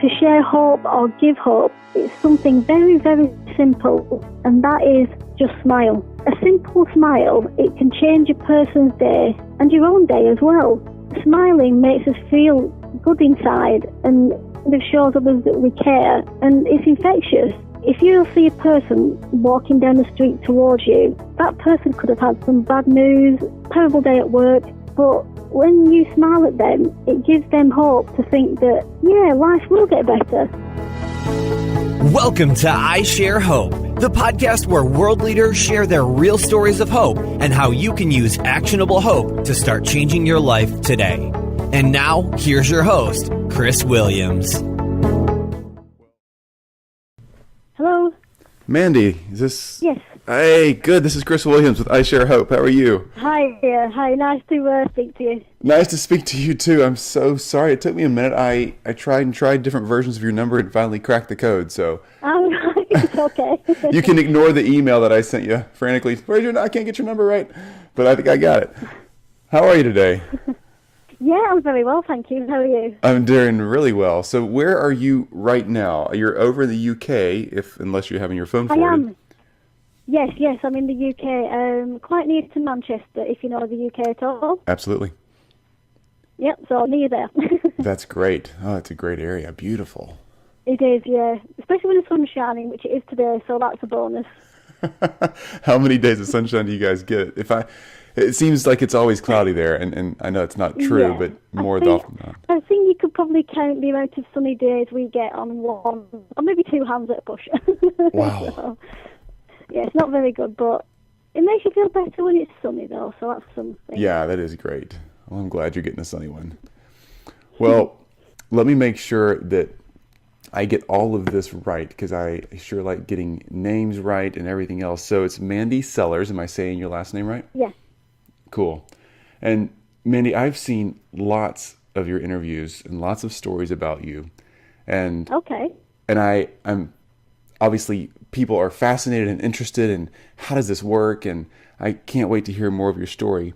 to share hope or give hope, it's something very, very simple, and that is just smile. A simple smile, it can change a person's day and your own day as well. Smiling makes us feel good inside, and it shows others that we care, and it's infectious. If you see a person walking down the street towards you, that person could have had some bad news, terrible day at work, but when you smile at them, it gives them hope to think that, yeah, life will get better. Welcome to I Share Hope, the podcast where world leaders share their real stories of hope and how you can use actionable hope to start changing your life today. And now, here's your host, Chris Williams. Hello? Mandy, is this... Yes. Hey, good. This is Chris Williams with I Share Hope. How are you? Hi, hi. Nice to speak to you. Nice to speak to you, too. I'm so sorry. It took me a minute. I tried different versions of your number and finally cracked the code, so... Oh, right. It's okay. You can ignore the email that I sent you frantically. I can't get your number right, but I think I got it. How are you today? Yeah, I'm very well, thank you. How are you? I'm doing really well. So where are you right now? You're over in the UK, unless you're having your phone forwarded. I am. Yes, I'm in the UK, quite near to Manchester, if you know the UK at all. Absolutely. Yep, so near there. That's great. Oh, it's a great area. Beautiful. It is, yeah. Especially when the sun's shining, which it is today, so that's a bonus. How many days of sunshine do you guys get? It seems like it's always cloudy there, and I know it's not true, but more often than not. I think you could probably count the amount of sunny days we get on one, or maybe two hands at a push. Wow. So, yeah, it's not very good, but it makes you feel better when it's sunny, though, so that's something. Yeah, that is great. Well, I'm glad you're getting a sunny one. Well, let me make sure that I get all of this right, because I sure like getting names right and everything else. So it's Mandy Sellars. Am I saying your last name right? Yeah. Cool. And Mandy, I've seen lots of your interviews and lots of stories about you. And okay. And I'm obviously people are fascinated and interested in how does this work, and I can't wait to hear more of your story.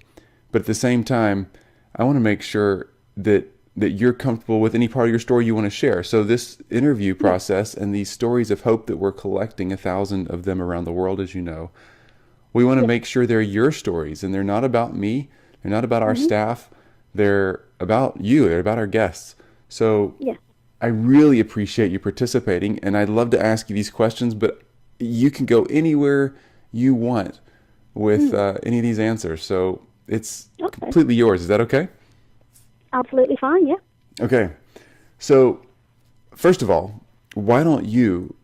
But at the same time, I want to make sure that you're comfortable with any part of your story you want to share. So this interview process and these stories of hope that we're collecting, 1,000 of them around the world, as you know, we want to make sure they're your stories, and they're not about me. They're not about our staff. They're about you. They're about our guests. So I really appreciate you participating, and I'd love to ask you these questions, but you can go anywhere you want with any of these answers. So it's completely yours. Is that okay? Absolutely fine, yeah. Okay. So first of all, why don't you,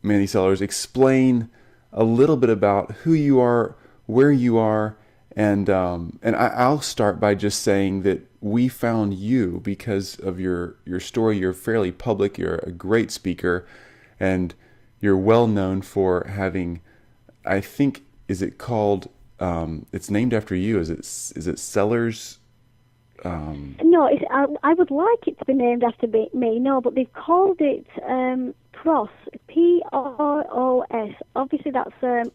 Mandy Sellars, explain a little bit about who you are, where you are, and I'll start by just saying that we found you because of your story. You're fairly public. You're a great speaker, and you're well known for having, I think, is it called? It's named after you. Is it Sellars? No, I would like it to be named after me. No, but they've called it PROS, P-R-O-S. Obviously, that's an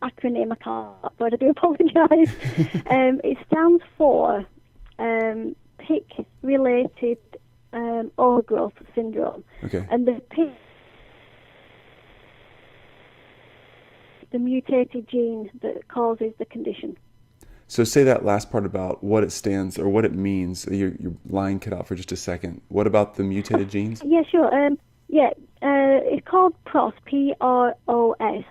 acronym. I can't, but I do apologise. It stands for PIC-related overgrowth syndrome. Okay. And the PIC, the mutated gene that causes the condition. So say that last part about what it stands or what it means. Your line cut out for just a second. What about the mutated genes? Yeah, sure. It's called PROS, P-R-O-S,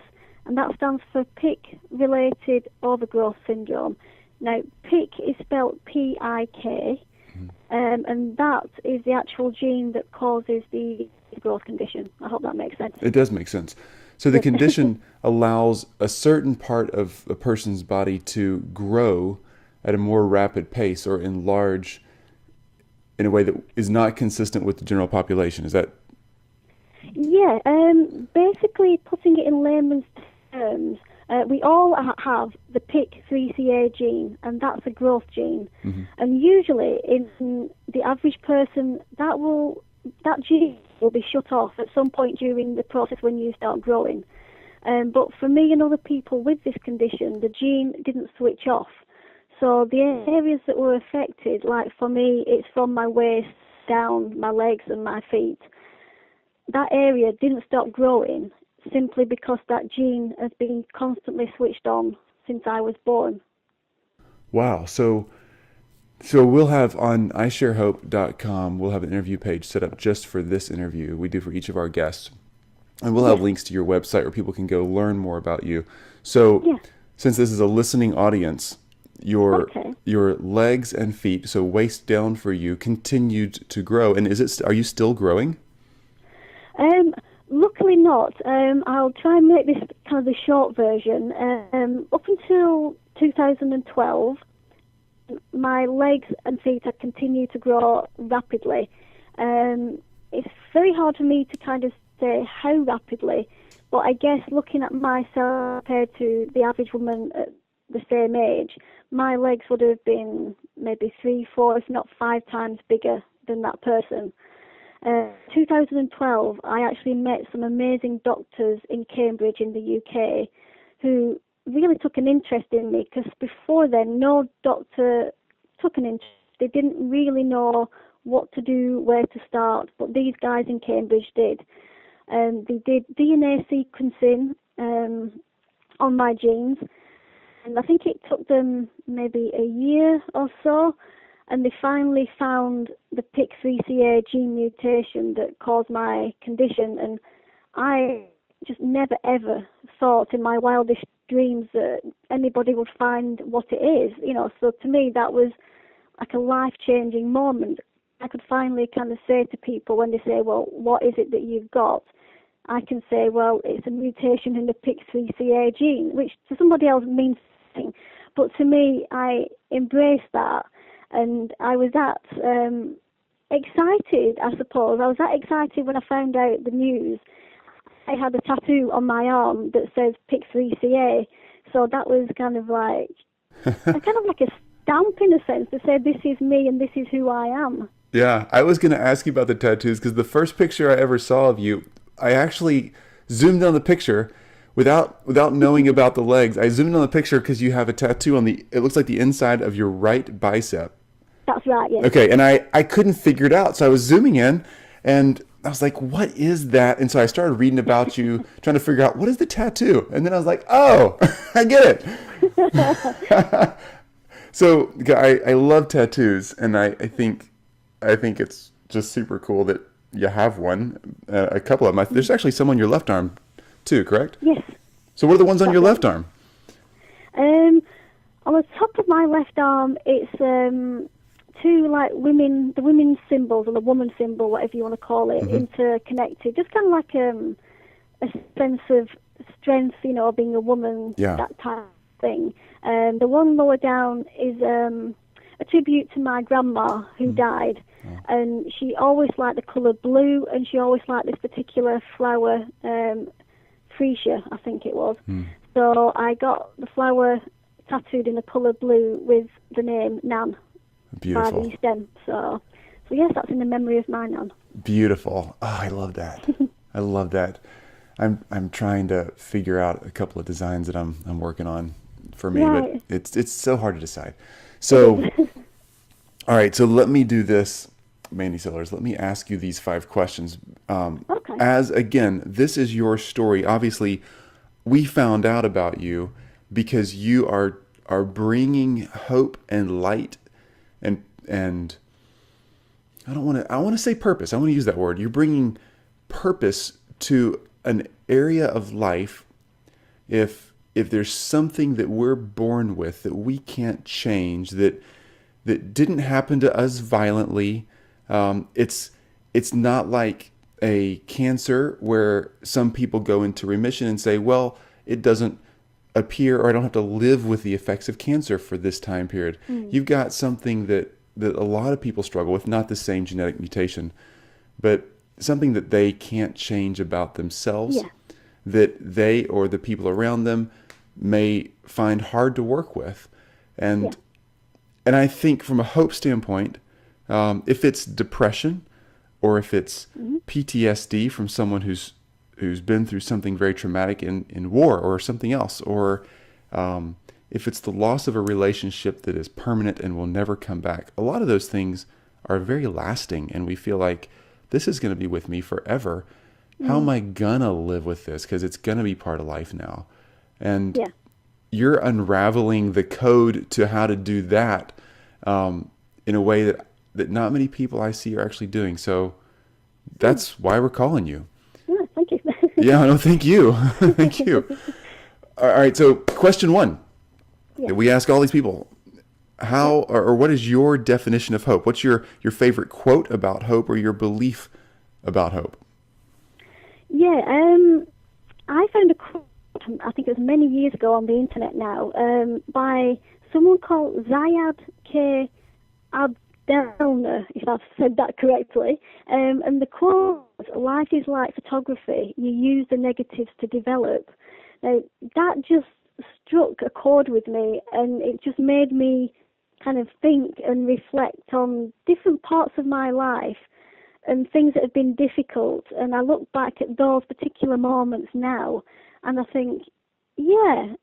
and that stands for PIC-related overgrowth syndrome. Now, PIC is spelled P-I-K, and that is the actual gene that causes the growth condition. I hope that makes sense. It does make sense. So the condition allows a certain part of a person's body to grow at a more rapid pace or enlarge in a way that is not consistent with the general population. Is that? Yeah, basically putting it in layman's terms, we all have the PIC3CA gene, and that's a growth gene. Mm-hmm. And usually in the average person, that gene will be shut off at some point during the process when you start growing. But for me and other people with this condition, the gene didn't switch off. So the areas that were affected, like for me, it's from my waist down, my legs and my feet. that area didn't stop growing simply because that gene has been constantly switched on since I was born. Wow. So we'll have on isharehope.com, we'll have an interview page set up just for this interview. We do for each of our guests. And we'll have links to your website where people can go learn more about you. So since this is a listening audience, your legs and feet, so waist down for you, continued to grow. And are you still growing? Luckily not. I'll try and make this kind of the short version. Up until 2012, my legs and feet have continued to grow rapidly. It's very hard for me to kind of say how rapidly, but I guess looking at myself compared to the average woman at the same age, my legs would have been maybe 3, 4, if not 5 times bigger than that person. 2012, I actually met some amazing doctors in Cambridge in the UK who really took an interest in me, because before then no doctor took an interest. They didn't really know what to do, where to start, but these guys in Cambridge did. They did DNA sequencing on my genes, and I think it took them maybe a year or so, and they finally found the PIK3CA gene mutation that caused my condition. And I just never ever thought in my wildest dreams that anybody would find what it is, so to me that was like a life-changing moment. I could finally kind of say to people when they say, well, what is it that you've got? I can say, well, it's a mutation in the PIK3CA gene, which to somebody else means something. But to me, I embraced that, and I was that excited, I suppose. I was that excited when I found out the news. I had a tattoo on my arm that says PIK3CA, so that was kind of like a stamp in a sense to say this is me and this is who I am. Yeah, I was going to ask you about the tattoos, because the first picture I ever saw of you, I actually zoomed on the picture without knowing about the legs. I zoomed on the picture because you have a tattoo on it looks like the inside of your right bicep. That's right, yes. Okay, and I couldn't figure it out, so I was zooming in, and I was like, what is that? And so I started reading about you, trying to figure out, what is the tattoo? And then I was like, oh, I get it. So I love tattoos, and I think it's just super cool that you have one, a couple of them. There's actually some on your left arm too, correct? Yes. So what are the ones on your left arm? On the top of my left arm, it's two like the women's symbols, or the woman symbol, whatever you want to call it, interconnected. Just kind of like a sense of strength, being a woman, that type of thing. The one lower down is a tribute to my grandma who died. And she always liked the colour blue, and she always liked this particular flower, freesia, I think it was. So I got the flower tattooed in the colour blue with the name Nan. Beautiful. By the stem. So yes, that's in the memory of my Nan. Beautiful. Oh, I love that. I love that. I'm trying to figure out a couple of designs that I'm working on for me, but it's so hard to decide. So, all right. So let me do this, Mandy Sellars. Let me ask you these 5 questions. Okay. As again, this is your story. Obviously, we found out about you because you are bringing hope and light, and I want to say purpose. I want to use that word. You're bringing purpose to an area of life. If there's something that we're born with that we can't change, that didn't happen to us violently, it's not like a cancer where some people go into remission and say, well, it doesn't appear, or I don't have to live with the effects of cancer for this time period. You've got something that a lot of people struggle with, not the same genetic mutation, but something that they can't change about themselves, that they or the people around them may find hard to work with. And I think from a hope standpoint, if it's depression, or if it's PTSD from someone who's been through something very traumatic in war or something else, or if it's the loss of a relationship that is permanent and will never come back, a lot of those things are very lasting, and we feel like this is going to be with me forever. how am I gonna live with this? Because it's gonna be part of life now. And Yeah. you're unraveling the code to how to do that in a way that not many people I see are actually doing. So that's why we're calling you. Oh, thank you. Yeah, no, thank you. Thank you. All right, so question one. Yeah. We ask all these people, how or what is your definition of hope? What's your favorite quote about hope or your belief about hope? Yeah, I found a quote, I think it was many years ago on the internet now, by someone called Zayad K. Abdelner, if I've said that correctly. And the quote was, "Life is like photography. You use the negatives to develop." Now, that just struck a chord with me, and it just made me kind of think and reflect on different parts of my life and things that have been difficult. And I look back at those particular moments now, and I think, yeah, I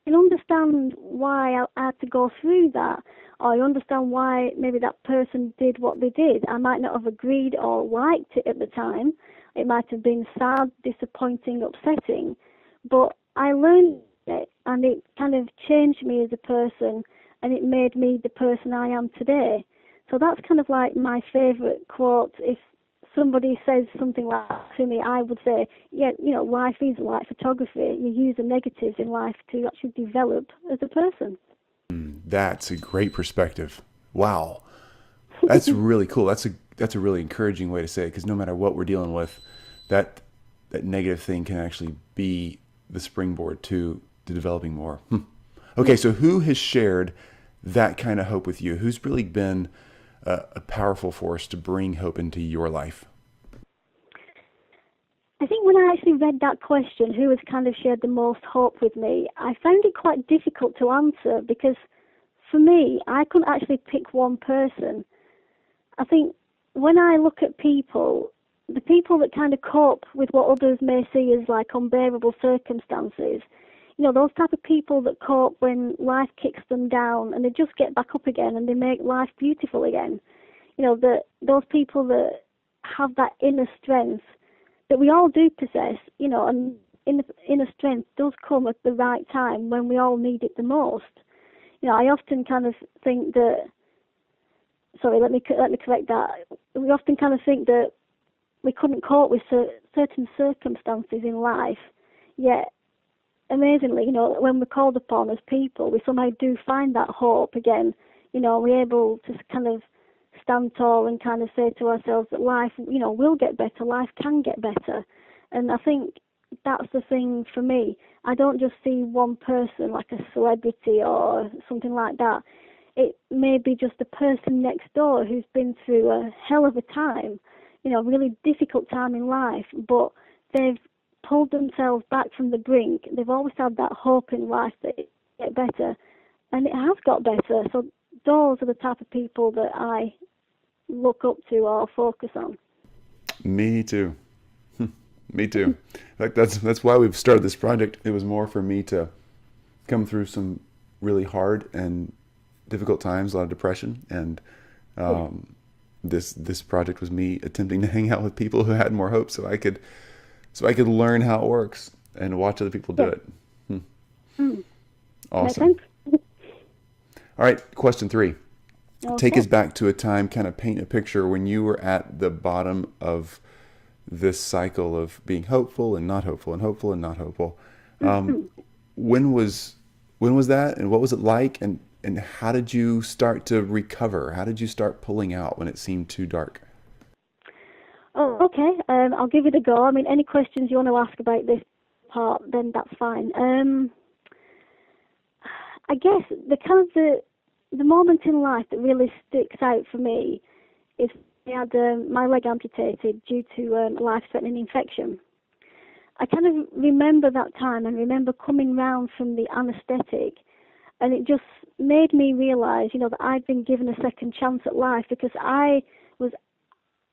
can understand why I had to go through that, or I understand why maybe that person did what they did. I might not have agreed or liked it at the time. It might have been sad, disappointing, upsetting, but I learned it, and it kind of changed me as a person, and it made me the person I am today. So that's kind of like my favourite quote. If somebody says something like that to me, I would say, yeah, life is like photography. You use the negatives in life to actually develop as a person. That's a great perspective. Wow. That's really cool. That's a really encouraging way to say it, because no matter what we're dealing with, that negative thing can actually be the springboard to developing more. Okay, so who has shared that kind of hope with you? Who's really been a powerful force to bring hope into your life? I think when I actually read that question, who has kind of shared the most hope with me, I found it quite difficult to answer, because for me, I couldn't actually pick one person. I think when I look at people, the people that kind of cope with what others may see as like unbearable circumstances, those type of people that cope when life kicks them down and they just get back up again and they make life beautiful again. Those people that have that inner strength that we all do possess, and inner strength does come at the right time when we all need it the most. I often kind of think that, sorry, let me correct that. We often kind of think that we couldn't cope with certain circumstances in life, yet amazingly, when we're called upon as people, we somehow do find that hope again. We're able to kind of stand tall and kind of say to ourselves that life, will get better, life can get better. And I think that's the thing for me. I don't just see one person like a celebrity or something like that. It may be just a person next door who's been through a hell of a time, really difficult time in life, but they've pulled themselves back from the brink. They've always had that hope in life that it get better, and it has got better. So those are the type of people that I look up to or focus on. Me too. Me too. In fact, that's why we've started this project. It was more for me to come through some really hard and difficult times, a lot of depression, and this project was me attempting to hang out with people who had more hope, so I could learn how it works and watch other people do it. Awesome. All right, question 3. Okay. Take us back to a time, kind of paint a picture when you were at the bottom of this cycle of being hopeful and not hopeful and hopeful and not hopeful. When was that, and what was it like, and how did you start to recover? How did you start pulling out when it seemed too dark? Oh, okay. I'll give it a go. I mean, any questions you want to ask about this part, then that's fine. I guess the moment in life that really sticks out for me is I had my leg amputated due to a life-threatening infection. I kind of remember that time and remember coming round from the anaesthetic, and it just made me realise, that I'd been given a second chance at life, because I was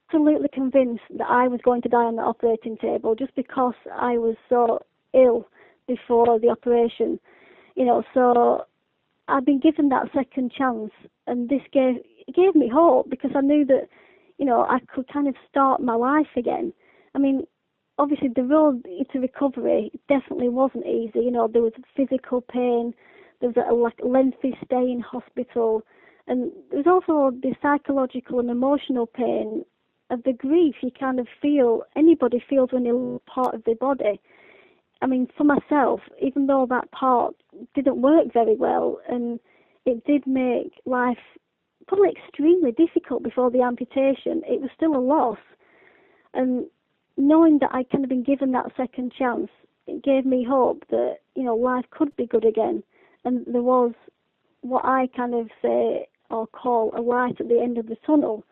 absolutely convinced that I was going to die on the operating table just because I was so ill before the operation. So I'd been given that second chance, and this gave me hope, because I knew that, I could kind of start my life again. I mean, obviously the road to recovery definitely wasn't easy. You know, there was physical pain, there was a lengthy stay in hospital, and there was also the psychological and emotional pain of the grief you kind of feel, anybody feels when they lose part of their body. I mean, for myself, even though that part didn't work very well, and it did make life probably extremely difficult before the amputation, it was still a loss. And knowing that I'd kind of been given that second chance, it gave me hope that, you know, life could be good again. And there was what I kind of say or call a light at the end of the tunnel.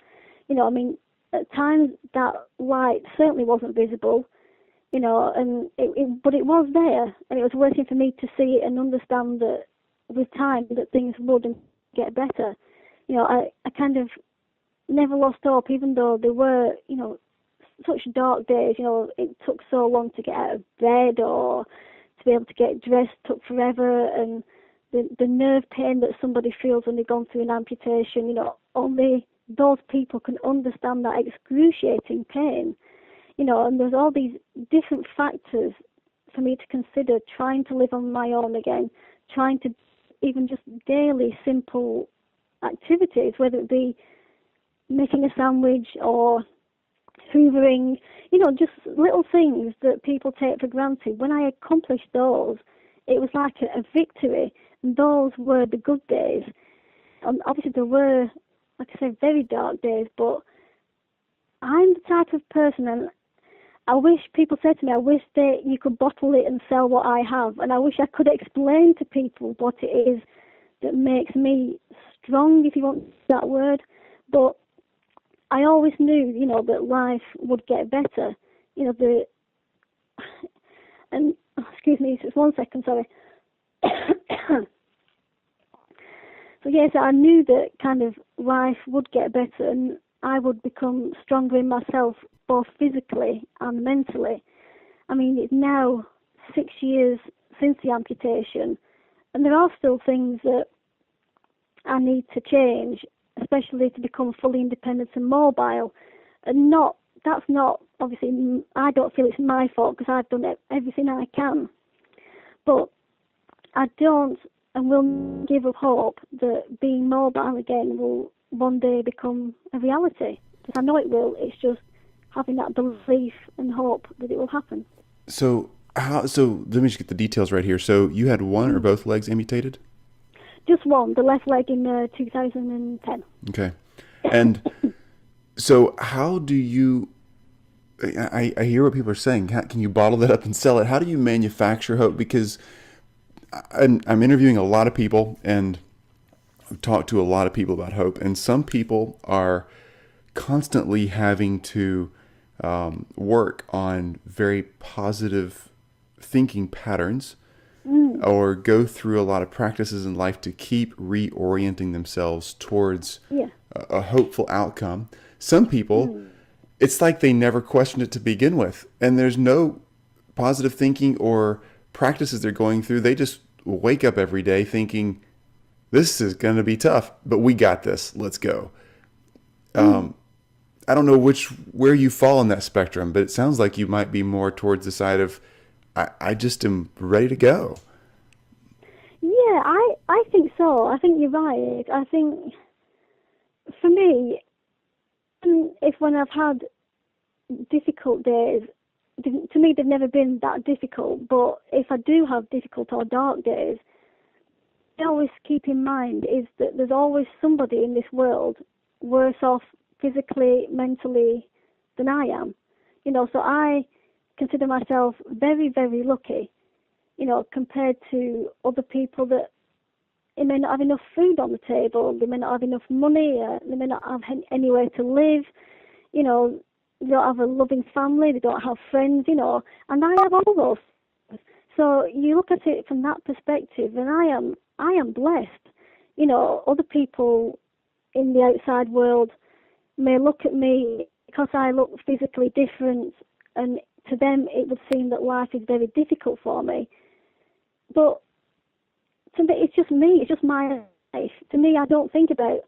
You know, I mean, at times that light certainly wasn't visible, you know, but it was there, and it was waiting for me to see it and understand that with time that things would get better. You know, I kind of never lost hope, even though there were, you know, such dark days. You know, it took so long to get out of bed or to be able to get dressed took forever, and the nerve pain that somebody feels when they've gone through an amputation, you know, only those people can understand that excruciating pain. You know, and there's all these different factors for me to consider trying to live on my own again, trying to even just daily simple activities, whether it be making a sandwich or hoovering, you know, just little things that people take for granted. When I accomplished those, it was like a victory, and those were the good days. And obviously there were, like I said, very dark days, but I'm the type of person, and I wish people said to me, I wish that you could bottle it and sell what I have, and I wish I could explain to people what it is that makes me strong, if you want that word. But I always knew, you know, that life would get better. You know, and excuse me, just 1 second, sorry. So yes, I knew that kind of life would get better, and I would become stronger in myself, both physically and mentally. I mean, it's now 6 years since the amputation, and there are still things that I need to change, especially to become fully independent and mobile. And that's not, obviously, I don't feel it's my fault because I've done everything I can. But I don't and will give up hope that being mobile again will one day become a reality. Because I know it will. It's just having that belief and hope that it will happen. So let me just get the details right here. So you had one or both legs amputated? Just one, the left leg in 2010. Okay. And so how do you, I hear what people are saying. Can you bottle that up and sell it? How do you manufacture hope? Because I'm interviewing a lot of people, and I've talked to a lot of people about hope. And some people are constantly having to work on very positive thinking patterns, or go through a lot of practices in life to keep reorienting themselves towards a hopeful outcome. Some people, it's like they never questioned it to begin with, and there's no positive thinking or practices they're going through. They just wake up every day thinking, this is going to be tough, but we got this. Let's go. I don't know where you fall on that spectrum, but it sounds like you might be more towards the side of, I just am ready to go. Yeah, I think so. I think you're right. I think for me, when I've had difficult days, to me they've never been that difficult, but if I do have difficult or dark days, I always keep in mind is that there's always somebody in this world worse off physically, mentally than I am. You know, so I consider myself very, very lucky, you know, compared to other people that they may not have enough food on the table, they may not have enough money, they may not have anywhere to live, you know, they don't have a loving family, they don't have friends, you know, and I have all those things. So you look at it from that perspective, and I am blessed. You know, other people in the outside world may look at me because I look physically different, and to them it would seem that life is very difficult for me. But to me, it's just me, it's just my life. To me, I don't think about,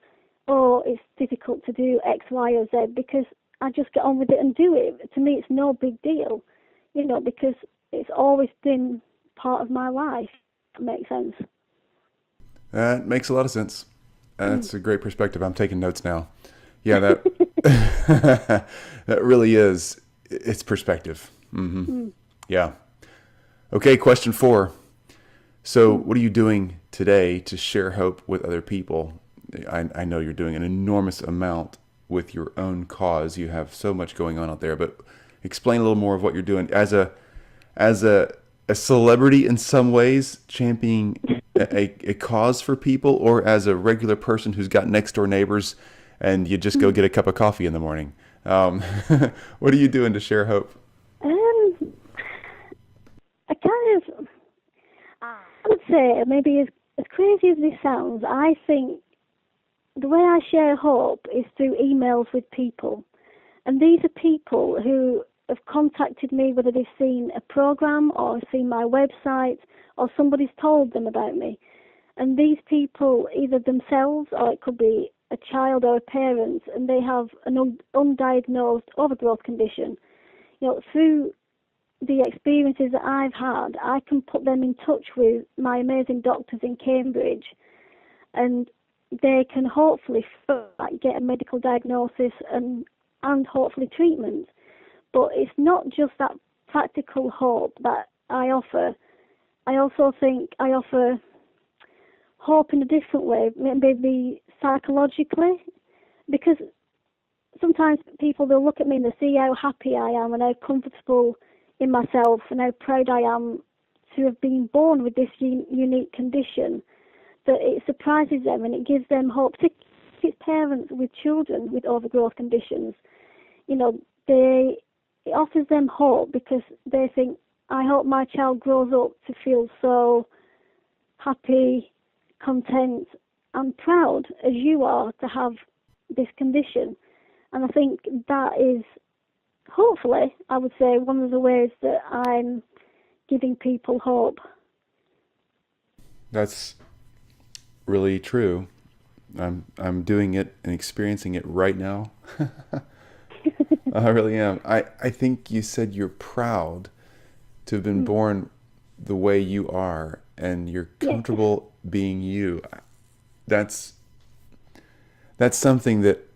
oh, it's difficult to do X, Y, or Z, because I just get on with it and do it. To me, it's no big deal. because it's always been part of my life. That makes sense. That makes a lot of sense. That's a great perspective. I'm taking notes now. Yeah, that that really is. It's perspective. Yeah. Okay, question 4. So what are you doing today to share hope with other people? I know you're doing an enormous amount with your own cause. You have so much going on out there, but explain a little more of what you're doing as a celebrity in some ways, championing a cause for people, or as a regular person who's got next door neighbors and you just go get a cup of coffee in the morning. What are you doing to share hope? I would say, maybe as crazy as this sounds, I think the way I share hope is through emails with people. And these are people who have contacted me, whether they've seen a program or seen my website or somebody's told them about me. And these people, either themselves or it could be a child or a parent, and they have an undiagnosed overgrowth condition. Through the experiences that I've had, I can put them in touch with my amazing doctors in Cambridge, and they can hopefully get a medical diagnosis and hopefully treatment. But it's not just that practical hope that I offer. I also think I offer hope in a different way, maybe psychologically, because sometimes people, they'll look at me and they see how happy I am and how comfortable in myself and how proud I am to have been born with this unique condition, that it surprises them and it gives them hope. Particularly parents with children with overgrowth conditions, it offers them hope because they think, I hope my child grows up to feel so happy, content and proud as you are to have this condition. And I think that is, hopefully, I would say, one of the ways that I'm giving people hope. That's really true. I'm doing it and experiencing it right now. I really am. I think you said you're proud to have been born the way you are, and you're comfortable being you. That's something that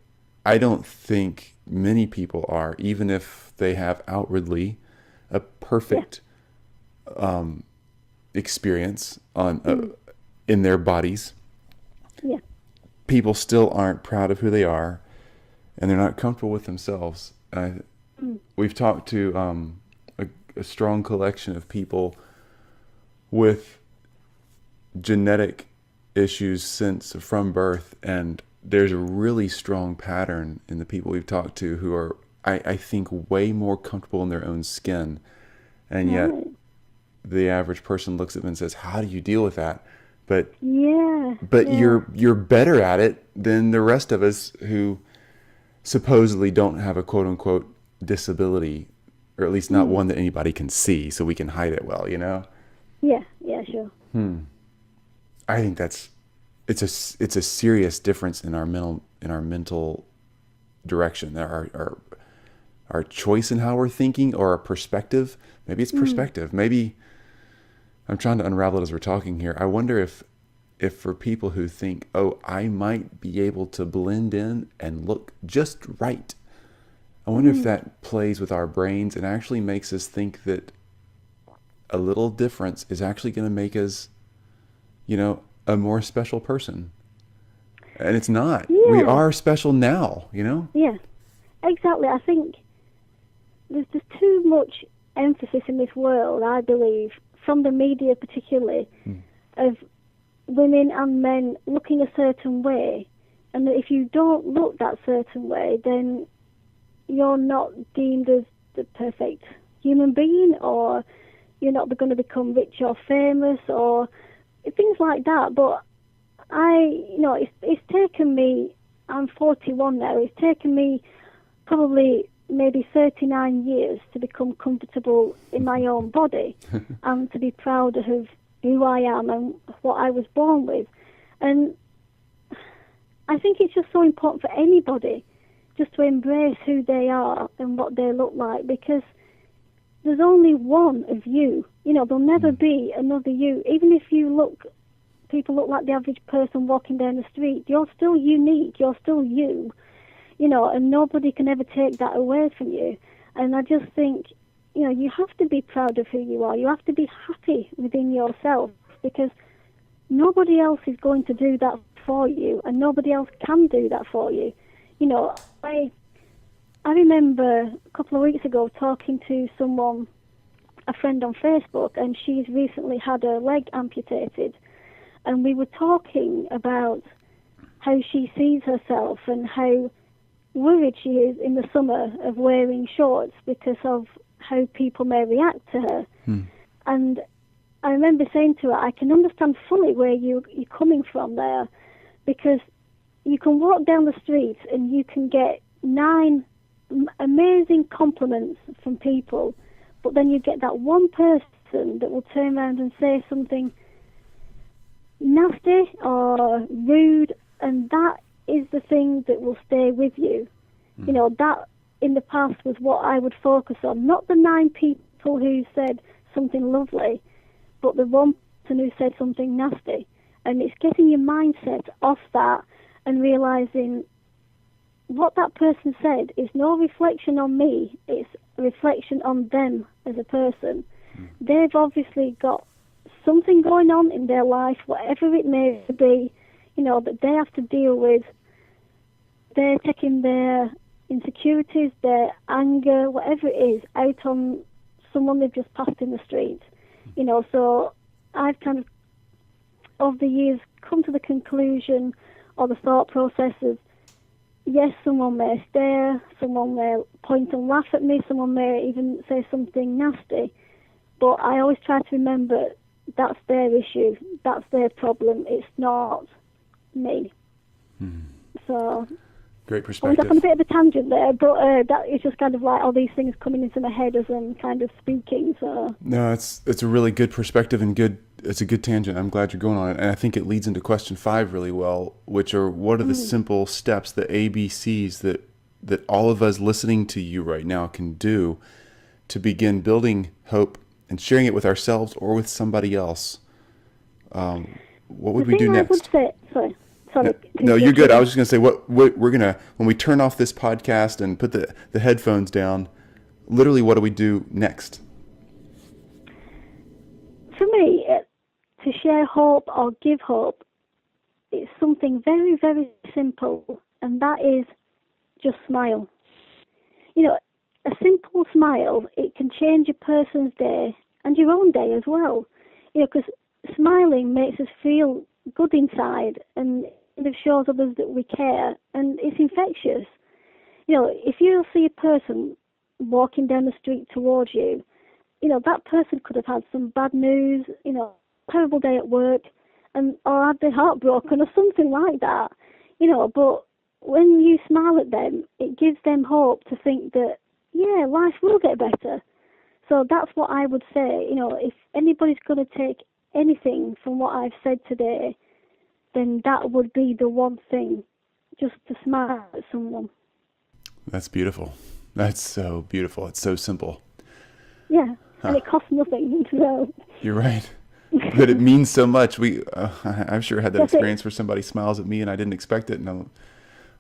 I don't think many people are, even if they have outwardly a perfect experience in their bodies. Yeah. People still aren't proud of who they are, and they're not comfortable with themselves. We've talked to a strong collection of people with genetic issues from birth, and there's a really strong pattern in the people we've talked to who are, I think, way more comfortable in their own skin, and yet the average person looks at them and says, how do you deal with that? But you're better at it than the rest of us who supposedly don't have a quote unquote disability, or at least not one that anybody can see, so we can hide it well, Yeah, sure. I think it's a serious difference in our mental direction, our choice in how we're thinking, or our perspective. Maybe it's perspective. Maybe I'm trying to unravel it as we're talking here. I wonder if for people who think, oh, I might be able to blend in and look just right, I wonder if that plays with our brains and actually makes us think that a little difference is actually going to make us, a more special person. And it's not. Yeah. We are special now, Yeah, exactly. I think there's just too much emphasis in this world, I believe, from the media particularly, of women and men looking a certain way, and that if you don't look that certain way, then you're not deemed as the perfect human being, or you're not going to become rich or famous or things like that. But it's taken me, I'm 41 now, it's taken me probably maybe 39 years to become comfortable in my own body and to be proud of who I am and what I was born with. And I think it's just so important for anybody just to embrace who they are and what they look like, because there's only one of you. There'll never be another you. Even if people look like the average person walking down the street, you're still unique. You're still you. And nobody can ever take that away from you. And I just think, you have to be proud of who you are. You have to be happy within yourself, because nobody else is going to do that for you, and nobody else can do that for you. I remember a couple of weeks ago talking to someone, a friend on Facebook, and she's recently had her leg amputated. And we were talking about how she sees herself and how worried she is in the summer of wearing shorts because of how people may react to her. And I remember saying to her, I can understand fully where you're coming from there, because you can walk down the street and you can get 9 amazing compliments from people, but then you get that one person that will turn around and say something nasty or rude, and that is the thing that will stay with you. That in the past was what I would focus on, not the 9 people who said something lovely, but the one person who said something nasty. And it's getting your mindset off that and realizing what that person said is no reflection on me, it's a reflection on them as a person. They've obviously got something going on in their life, whatever it may be, that they have to deal with. They're taking their insecurities, their anger, whatever it is, out on someone they've just passed in the street. So I've kind of, over the years, come to the conclusion or the thought process of, yes, someone may stare, someone may point and laugh at me, someone may even say something nasty, but I always try to remember that's their issue, that's their problem, it's not me. So, great I perspective. went off on a bit of a tangent there, but that is just kind of like all these things coming into my head as I'm kind of speaking. So no, it's a really good perspective and it's a good tangent. I'm glad you're going on it, and I think it leads into question 5 really well, which are what are the simple steps, the ABCs that all of us listening to you right now can do to begin building hope and sharing it with ourselves or with somebody else. What would we do next? Sorry. No, you're good. I was just going to say what we're going to, when we turn off this podcast and put the headphones down, literally what do we do next? For me, to share hope or give hope, it's something very, very simple, and that is just smile. A simple smile, it can change a person's day and your own day as well. Because smiling makes us feel good inside, and it shows others that we care, and it's infectious. If you see a person walking down the street towards you, that person could have had some bad news, terrible day at work, or had their heart broken or something like that, but when you smile at them, it gives them hope to think that, yeah, life will get better. So that's what I would say. If anybody's going to take anything from what I've said today, then that would be the one thing, just to smile at someone. That's beautiful. That's so beautiful. It's so simple. Yeah, and it costs nothing. So. You're right. But it means so much. I've sure had that experience where somebody smiles at me and I didn't expect it. And I'm,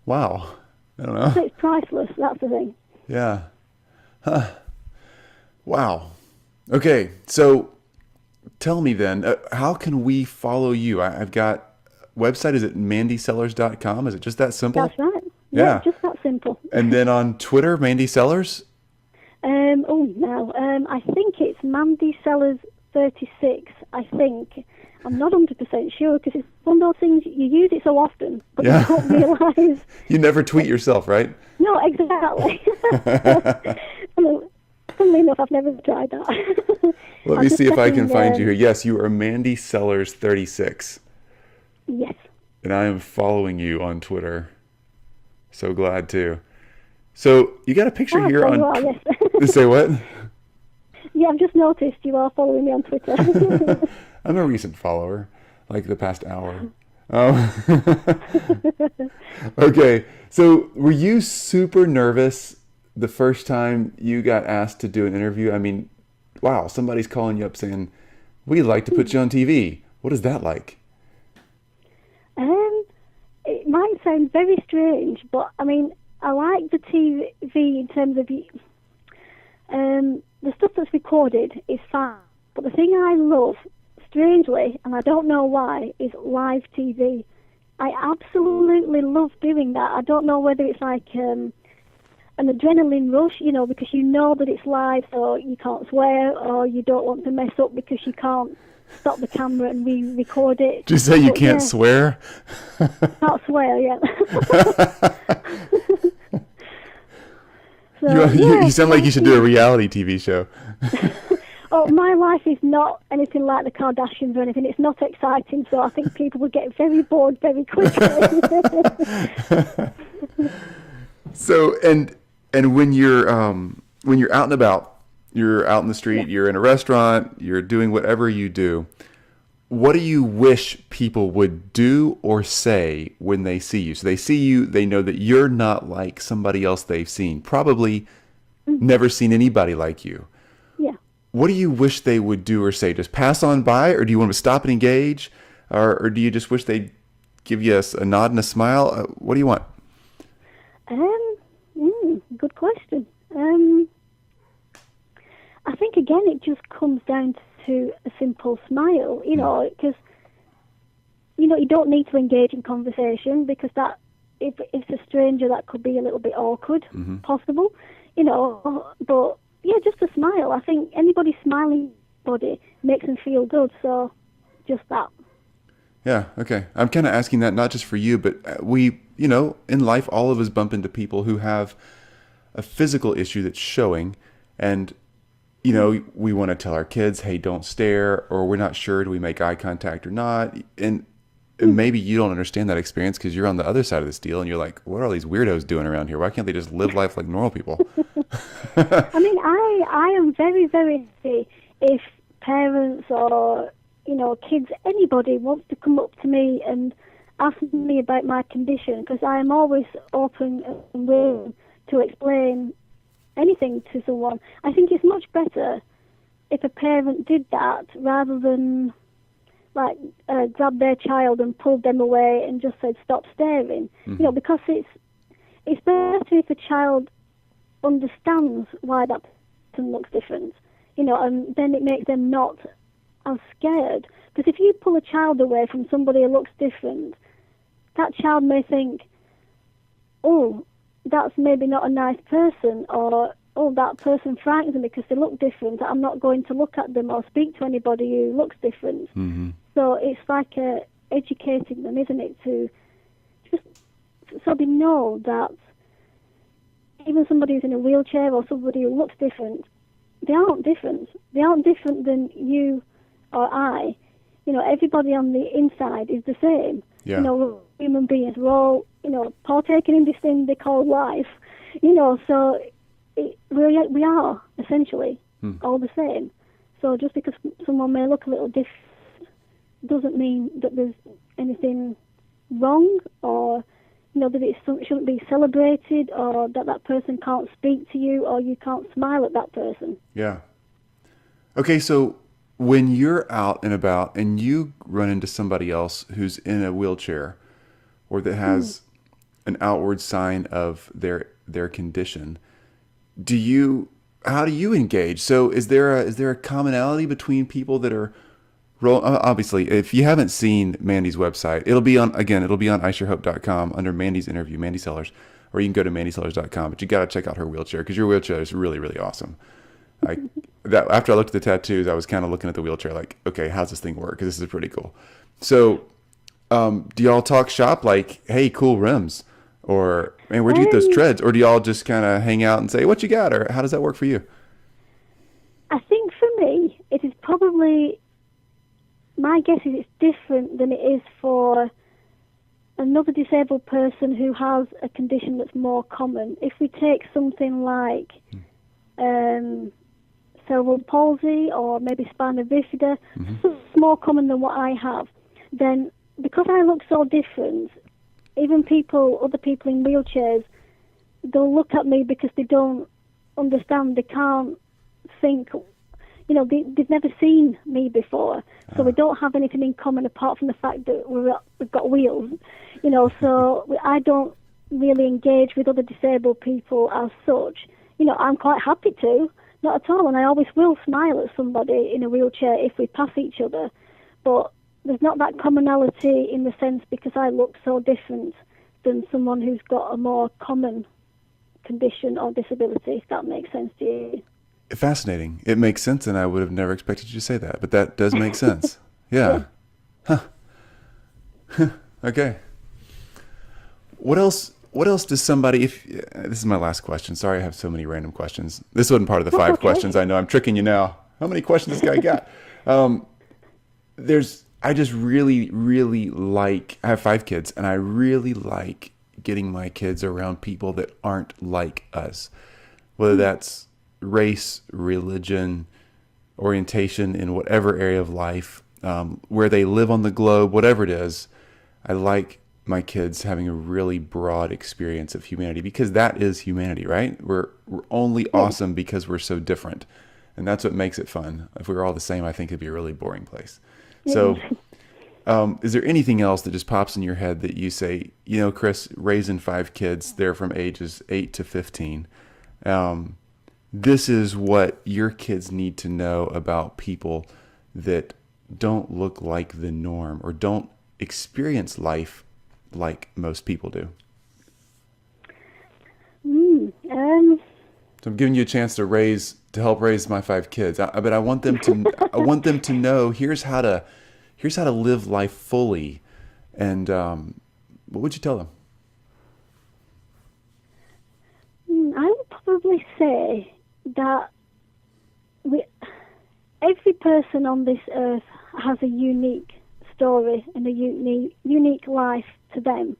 wow. I don't know. It's priceless. That's the thing. Yeah. Huh. Wow. Okay. So tell me then, how can we follow you? I've got website. Is it mandysellars.com? Is it just that simple? That's right. Yeah, just that simple. And then on Twitter, Mandy Sellars? I think it's Mandy Sellars 36, I think. I'm not 100% sure, because it's one of those things, you use it so often, but you don't realise. You never tweet yourself, right? No, exactly. Funnily enough, I've never tried that. Let me see if I can find you here. Yes, you are Mandy Sellars 36. Yes. And I am following you on Twitter. So glad to. So you got a picture here on. Yes. Say what? Yeah, I've just noticed you are following me on Twitter. I'm a recent follower, like the past hour. Okay, so were you super nervous the first time you got asked to do an interview? I mean, wow, somebody's calling you up saying, we'd like to put you on TV. What is that like? It might sound very strange, but I mean, I like the TV in terms of the stuff that's recorded is fine. But the thing I love, strangely, and I don't know why, is live TV. I absolutely love doing that. I don't know whether it's like an adrenaline rush, because you know that it's live, so you can't swear, or you don't want to mess up because you can't stop the camera and re-record it. Did you say you can't swear? Can't swear, yeah. You sound like you should do a reality TV show. Oh, my life is not anything like the Kardashians or anything. It's not exciting, so I think people would get very bored very quickly. So, and when you're out and about, you're out in the street, you're in a restaurant, you're doing whatever you do, what do you wish people would do or say when they see you? So they see you, they know that you're not like somebody else they've seen, probably never seen anybody like you. Yeah. What do you wish they would do or say? Just pass on by, or do you want to stop and engage? Or do you just wish they'd give you a nod and a smile? What do you want? Good question. I think, again, it just comes down to a simple smile, because, you don't need to engage in conversation, because that, if it's a stranger, that could be a little bit awkward, possible, but, yeah, just a smile. I think anybody smiling body makes them feel good, so just that. Yeah, okay. I'm kind of asking that not just for you, but we, in life, all of us bump into people who have a physical issue that's showing, and we want to tell our kids, hey, don't stare, or we're not sure, do we make eye contact or not? And maybe you don't understand that experience because you're on the other side of this deal and you're like, what are all these weirdos doing around here? Why can't they just live life like normal people? I mean, I am very, very happy if parents or, kids, anybody wants to come up to me and ask me about my condition, because I am always open and willing to explain anything to someone. I think it's much better if a parent did that rather than grab their child and pulled them away and just said stop staring. Because it's better if a child understands why that person looks different, and then it makes them not as scared. Because if you pull a child away from somebody who looks different, that child may think, oh, that's maybe not a nice person, or, oh, that person frightens me because they look different. I'm not going to look at them or speak to anybody who looks different. So it's like educating them, isn't it, to just so they know that even somebody who's in a wheelchair or somebody who looks different, they aren't different. They aren't different than you or I. Everybody on the inside is the same. Yeah. Human beings, we're all, partaking in this thing they call life, so we are essentially all the same. So just because someone may look a little different doesn't mean that there's anything wrong, or, that it shouldn't be celebrated, or that person can't speak to you, or you can't smile at that person. Yeah. Okay, so when you're out and about and you run into somebody else who's in a wheelchair or that has an outward sign of their condition, how do you engage? So is there a commonality between people that are obviously, if you haven't seen Mandy's website, it'll be on iceyourhope.com under Mandy's interview, Mandy Sellars, or you can go to mandysellars.com, but you got to check out her wheelchair because your wheelchair is really, really awesome. After I looked at the tattoos, I was kind of looking at the wheelchair like, okay, how's this thing work? Because this is pretty cool. So, do y'all talk shop like, hey, cool rims, or man, where'd you get those treads? Or do y'all just kind of hang out and say, what you got, or how does that work for you? I think for me, it is probably, my guess is it's different than it is for another disabled person who has a condition that's more common. If we take something like cerebral palsy or maybe spina bifida, it's more common than what I have, then because I look so different, even other people in wheelchairs they'll look at me because they don't understand. They can't think. They've never seen me before, so we don't have anything in common apart from the fact that we've got wheels. So I don't really engage with other disabled people as such. I'm quite happy to, not at all, and I always will smile at somebody in a wheelchair if we pass each other, but there's not that commonality in the sense because I look so different than someone who's got a more common condition or disability, if that makes sense to you. Fascinating. It makes sense, and I would have never expected you to say that, but that does make sense. Yeah. Huh. Okay. What else does somebody, this is my last question. Sorry, I have so many random questions. This wasn't part of the 5 questions. I know I'm tricking you now. How many questions this guy got? I just really, really like, I have 5 kids, and I really like getting my kids around people that aren't like us, whether that's race, religion, orientation in whatever area of life, where they live on the globe, whatever it is. I like my kids having a really broad experience of humanity, because that is humanity, right? We're only awesome because we're so different, and that's what makes it fun. If we were all the same, I think it'd be a really boring place. So is there anything else that just pops in your head that you say, Chris, raising 5 kids, they're from ages 8 to 15, this is what your kids need to know about people that don't look like the norm or don't experience life like most people do? So I'm giving you a chance to help raise my 5 kids, but I want them to know here's how to live life fully. And what would you tell them? I would probably say that every person on this earth has a unique story and a unique life to them.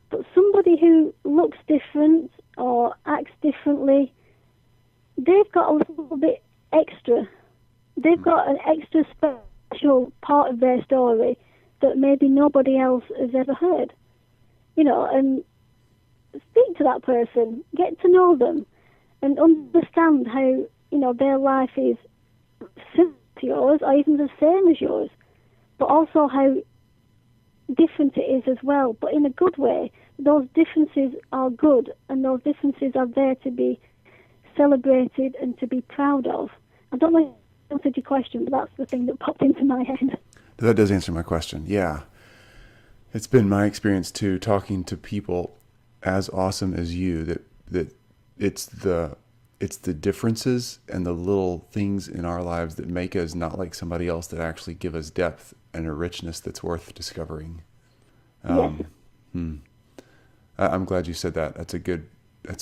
But somebody who looks different or acts differently, they've got a little bit extra. They've got an extra special part of their story that maybe nobody else has ever heard. And speak to that person, get to know them, and understand how, their life is similar to yours or even the same as yours, but also how different it is as well, but in a good way. Those differences are good, and those differences are there to be celebrated and to be proud of. I don't know if I answered your question, but that's the thing that popped into my head. That does answer my question. Yeah. It's been my experience too, talking to people as awesome as you, that it's the differences and the little things in our lives that make us not like somebody else, that actually give us depth and a richness that's worth discovering. I'm glad you said that. That's a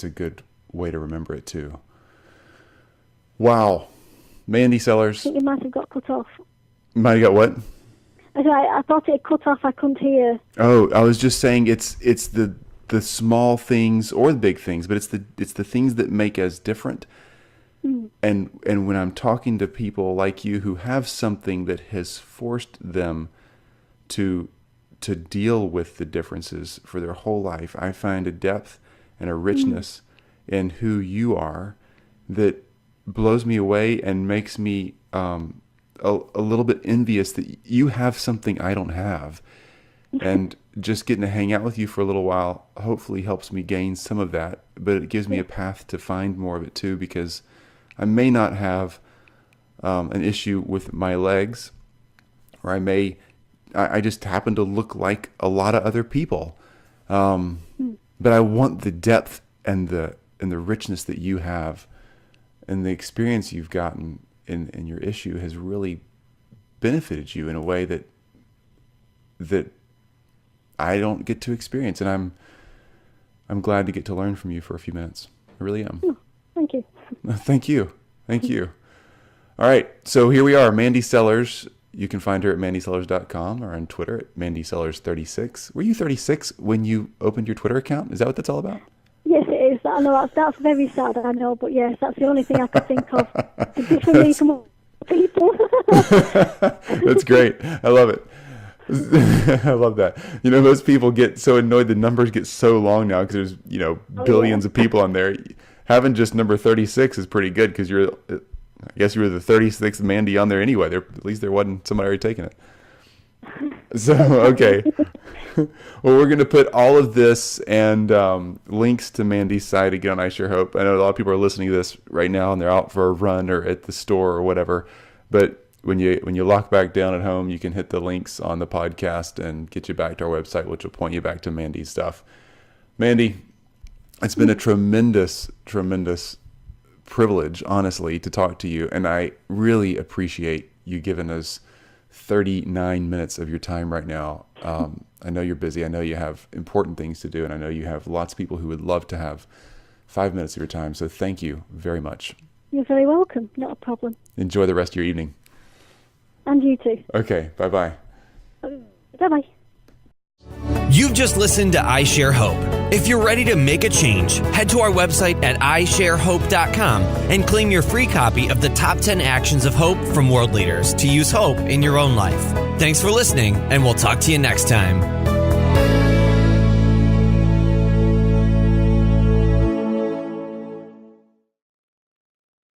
good way to remember it too. Wow. Mandy Sellars. I think you might have got cut off. Might have got what? I thought it cut off. I couldn't hear. Oh, I was just saying it's the small things or the big things, but it's the things that make us different. And when I'm talking to people like you who have something that has forced them to deal with the differences for their whole life, I find a depth and a richness in who you are that blows me away and makes me a little bit envious that you have something I don't have. And just getting to hang out with you for a little while hopefully helps me gain some of that, but it gives me a path to find more of it too, because I may not have an issue with my legs, or I just happen to look like a lot of other people. But I want the depth and the richness that you have, and the experience you've gotten in your issue has really benefited you in a way that I don't get to experience. And I'm glad to get to learn from you for a few minutes. I really am. Oh, thank you. Thank you. All right. So here we are, Mandy Sellars. You can find her at mandysellars.com or on Twitter at mandysellars36. Were you 36 when you opened your Twitter account? Is that what that's all about? Yes, it is. I know that's very sad, I know, but yes, that's the only thing I could think of to differently from people. That's great. I love it. I love that. Most people get so annoyed the numbers get so long now because there's, billions of people on there. Having just number 36 is pretty good because I guess you were the 36th Mandy on there anyway. At least there wasn't somebody already taking it. So, okay. Well, we're going to put all of this and links to Mandy's site again on I Share Hope. I know a lot of people are listening to this right now and they're out for a run or at the store or whatever. But when you lock back down at home, you can hit the links on the podcast and get you back to our website, which will point you back to Mandy's stuff. Mandy, it's been a tremendous, tremendous privilege, honestly, to talk to you. And I really appreciate you giving us 39 minutes of your time right now. I know you're busy. I know you have important things to do. And I know you have lots of people who would love to have 5 minutes of your time. So thank you very much. You're very welcome. Not a problem. Enjoy the rest of your evening. And you too. Okay. Bye-bye. Bye-bye. You've just listened to I Share Hope. If you're ready to make a change, head to our website at isharehope.com and claim your free copy of the Top 10 Actions of Hope from World Leaders to use hope in your own life. Thanks for listening, and we'll talk to you next time.